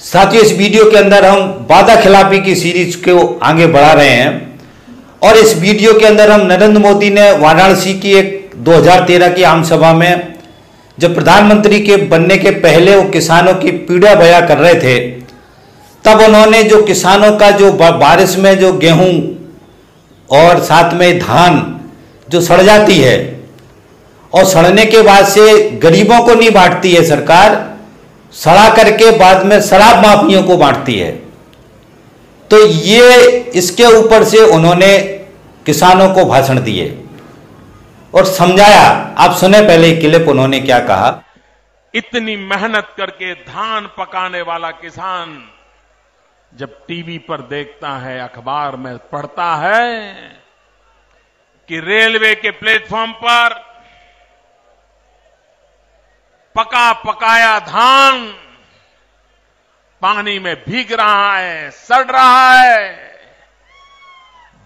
साथियों, इस वीडियो के अंदर हम वादा खिलाफी की सीरीज को आगे बढ़ा रहे हैं और इस वीडियो के अंदर हम नरेंद्र मोदी ने वाराणसी की एक 2013 की आम सभा में जब प्रधानमंत्री के बनने के पहले वो किसानों की पीड़ा बयां कर रहे थे, तब उन्होंने जो किसानों का जो बारिश में जो गेहूं और साथ में धान जो सड़ जाती है और सड़ने के बाद से गरीबों को नहीं बांटती है सरकार, सड़ा करके बाद में शराब माफियों को बांटती है। तो ये इसके ऊपर से उन्होंने किसानों को भाषण दिए और समझाया। आप सुने पहले क्लिप उन्होंने क्या कहा। इतनी मेहनत करके धान पकाने वाला किसान जब टीवी पर देखता है, अखबार में पढ़ता है कि रेलवे के प्लेटफॉर्म पर पका पकाया धान पानी में भीग रहा है, सड़ रहा है,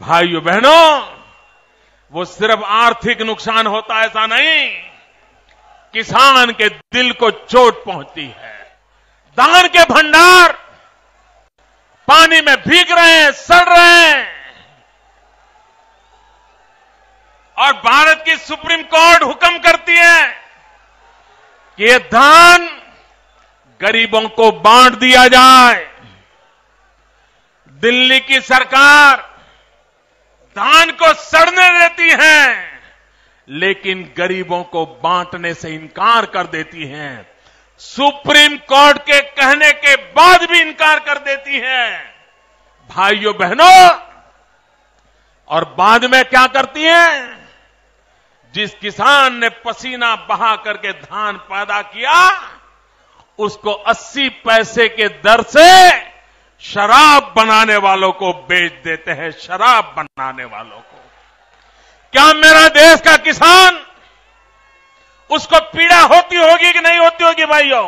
भाइयों बहनों, वो सिर्फ आर्थिक नुकसान होता है ऐसा नहीं, किसान के दिल को चोट पहुंचती है। धान के भंडार पानी में भीग रहे हैं, सड़ रहे हैं और भारत की सुप्रीम कोर्ट हुक्म करती है कि ये धान गरीबों को बांट दिया जाए। दिल्ली की सरकार धान को सड़ने देती है लेकिन गरीबों को बांटने से इनकार कर देती है। सुप्रीम कोर्ट के कहने के बाद भी इनकार कर देती है। भाइयों बहनों, और बाद में क्या करती है? जिस किसान ने पसीना बहा करके धान पैदा किया उसको 80 पैसे के दर से शराब बनाने वालों को बेच देते हैं, शराब बनाने वालों को। क्या मेरा देश का किसान, उसको पीड़ा होती होगी कि नहीं होती होगी? भाइयों,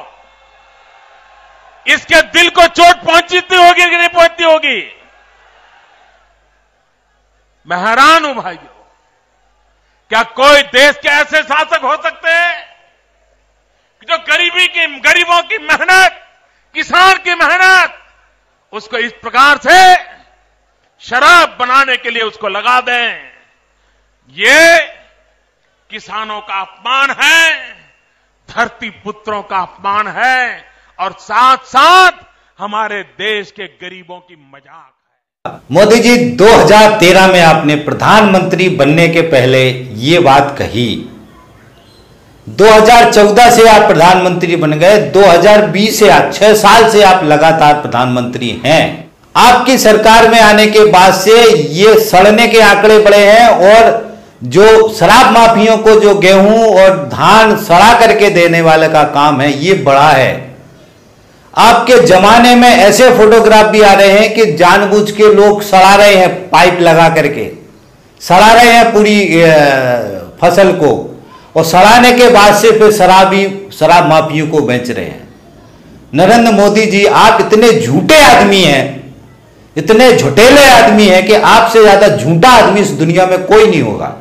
इसके दिल को चोट पहुंचती होगी कि नहीं पहुंचती होगी? मैं हैरान हूं भाइयों, क्या कोई देश के ऐसे शासक हो सकते हैं जो गरीबों की मेहनत, किसान की मेहनत, उसको इस प्रकार से शराब बनाने के लिए उसको लगा दें? ये किसानों का अपमान है, धरती पुत्रों का अपमान है और साथ साथ हमारे देश के गरीबों की मजाक है। मोदी जी, 2013 में आपने प्रधानमंत्री बनने के पहले ये बात कही। 2014 से आप प्रधानमंत्री बन गए, 2020 से 6 साल से आप लगातार प्रधानमंत्री हैं। आपकी सरकार में आने के बाद से ये सड़ने के आंकड़े बढ़े हैं और जो शराब माफियों को जो गेहूं और धान सड़ा करके देने वाले का काम है ये बढ़ा है। आपके जमाने में ऐसे फोटोग्राफ भी आ रहे हैं कि जानबूझ के लोग सड़ा रहे हैं, पाइप लगा करके सड़ा रहे हैं पूरी फसल को और सड़ाने के बाद से फिर शराब माफियों को बेच रहे हैं। नरेंद्र मोदी जी, आप इतने झूठे आदमी हैं, इतने झुटेले आदमी हैं कि आपसे ज्यादा झूठा आदमी इस दुनिया में कोई नहीं होगा।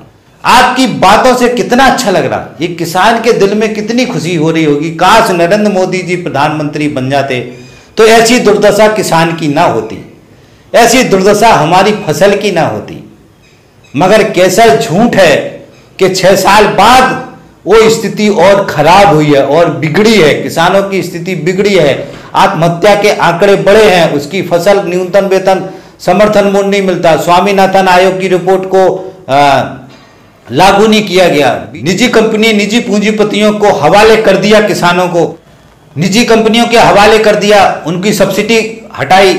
आपकी बातों से कितना अच्छा लग रहा, ये किसान के दिल में कितनी खुशी हो रही होगी। काश नरेंद्र मोदी जी प्रधानमंत्री बन जाते तो ऐसी दुर्दशा किसान की ना होती, ऐसी दुर्दशा हमारी फसल की ना होती। मगर कैसा झूठ है कि 6 साल बाद वो स्थिति और खराब हुई है और बिगड़ी है, किसानों की स्थिति बिगड़ी है। आत्महत्या के आंकड़े बढ़े हैं, उसकी फसल न्यूनतम वेतन समर्थन मूल्य नहीं मिलता, स्वामीनाथन आयोग की रिपोर्ट को लागू नहीं किया गया, निजी कंपनी निजी पूंजीपतियों को हवाले कर दिया, किसानों को निजी कंपनियों के हवाले कर दिया, उनकी सब्सिडी हटाई,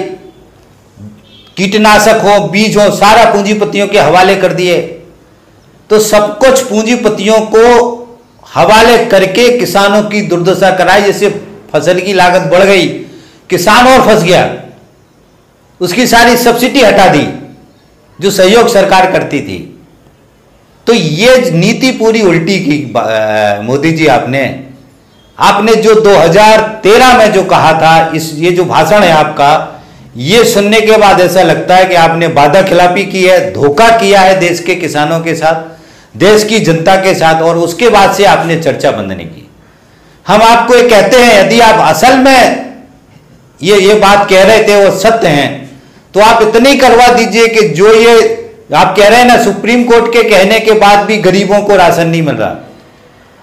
कीटनाशक हो, बीज हो, सारा पूंजीपतियों के हवाले कर दिए। तो सब कुछ पूंजीपतियों को हवाले करके किसानों की दुर्दशा कराई, जिससे फसल की लागत बढ़ गई, किसान और फंस गया। उसकी सारी सब्सिडी हटा दी जो सहयोग सरकार करती थी। तो ये नीति पूरी उल्टी की मोदी जी आपने जो 2013 में जो कहा था, ये जो भाषण है आपका, ये सुनने के बाद ऐसा लगता है कि आपने वादा खिलाफी की है, धोखा किया है देश के किसानों के साथ, देश की जनता के साथ, और उसके बाद से आपने चर्चा बंद नहीं की। हम आपको ये कहते हैं, यदि आप असल में ये बात कह रहे थे वो सत्य हैं, तो आप इतनी करवा दीजिए कि जो ये आप कह रहे हैं ना, सुप्रीम कोर्ट के कहने के बाद भी गरीबों को राशन नहीं मिल रहा।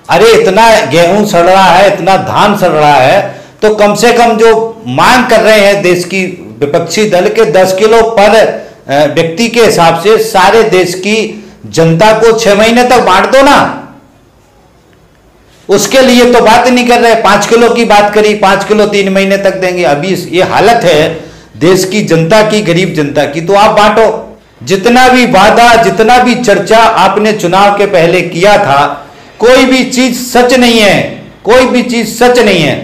अरे इतना गेहूं सड़ रहा है, इतना धान सड़ रहा है, तो कम से कम जो मांग कर रहे हैं देश की विपक्षी दल के 10 किलो पर व्यक्ति के हिसाब से सारे देश की जनता को 6 महीने तक बांट दो ना। उसके लिए तो बात नहीं कर रहे। 5 किलो की बात करी, 5 किलो 3 महीने तक देंगे। अभी ये हालत है देश की जनता की, गरीब जनता की, तो आप बांटो। जितना भी वादा, जितना भी चर्चा आपने चुनाव के पहले किया था, कोई भी चीज सच नहीं है, कोई भी चीज सच नहीं है,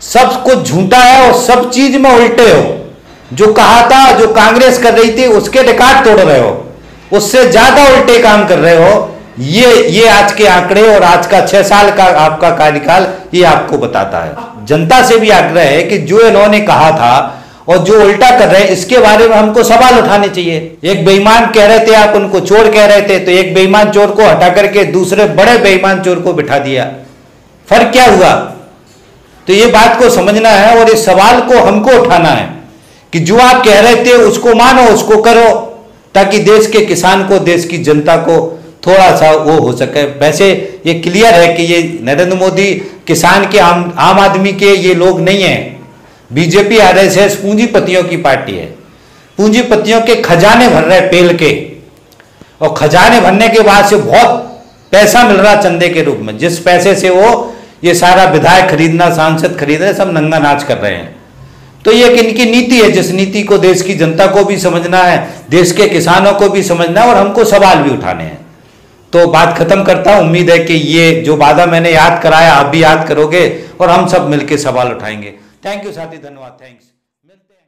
सब कुछ झूठा है और सब चीज में उल्टे हो। जो कहा था, जो कांग्रेस कर रही थी, उसके रिकॉर्ड तोड़ रहे हो, उससे ज्यादा उल्टे काम कर रहे हो। ये आज के आंकड़े और आज का 6 साल का आपका कार्यकाल ये आपको बताता है। जनता से भी आग्रह है कि जो इन्होंने कहा था और जो उल्टा कर रहे हैं, इसके बारे में हमको सवाल उठाने चाहिए। एक बेईमान कह रहे थे, आप उनको चोर कह रहे थे, तो एक बेईमान चोर को हटा करके दूसरे बड़े बेईमान चोर को बिठा दिया। फर्क क्या हुआ? तो ये बात को समझना है और इस सवाल को हमको उठाना है कि जो आप कह रहे थे उसको मानो, उसको करो, ताकि देश के किसान को, देश की जनता को थोड़ा सा वो हो सके। वैसे ये क्लियर है कि ये नरेंद्र मोदी किसान के, आम आदमी के ये लोग नहीं है। बीजेपी आरएसएस पूंजीपतियों की पार्टी है। पूंजीपतियों के खजाने भर रहे पेल के, और खजाने भरने के बाद से बहुत पैसा मिल रहा चंदे के रूप में, जिस पैसे से वो ये सारा विधायक खरीदना, सांसद खरीदना, सब नंगा नाच कर रहे हैं। तो ये इनकी नीति है, जिस नीति को देश की जनता को भी समझना है, देश के किसानों को भी समझना है और हमको सवाल भी उठाने हैं। तो बात खत्म करता हूं। उम्मीद है कि ये जो वादा मैंने याद कराया आप भी याद करोगे और हम सब मिलकर सवाल उठाएंगे। थैंक यू साथी, धन्यवाद, थैंक्स। मिलते हैं।